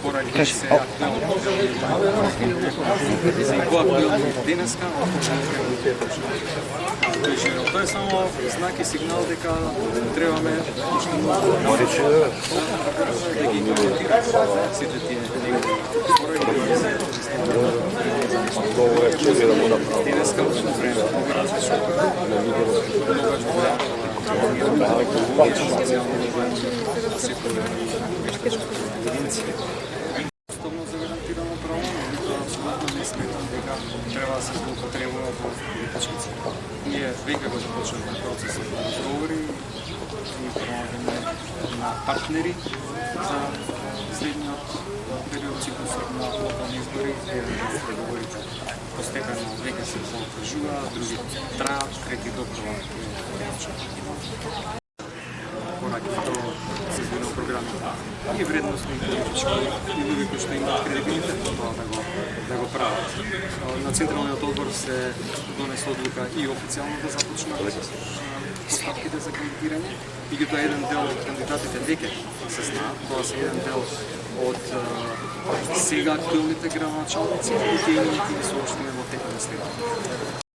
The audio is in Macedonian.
поради се актуелно денеска, тоа е само знак и сигнал дека требаме да ги имплементираме сите тие денеска време Основно за гарантирано право, но апсолутно не сметам дека треба да се злоупотребува во политички цели. Ние веќе го започнавме процесот на разговори и пронаѓање на партнери за следниот период циклусот на локални избори, преговорите постепено веќе се заокружуваат, други траат, трети добро поради се изменува програмите и вредностни политички и луѓе кои што имаат кредибилитет тоа да го прават. На Централниот одбор се донесе одлука и официјално да започнат постапките за кандидирање. Меѓутоа еден дел од кандидатите веќе се знаат, тоа се еден дел од сега актуелните градоначалници и ќе имаме да ги соопштиме во текот на следното.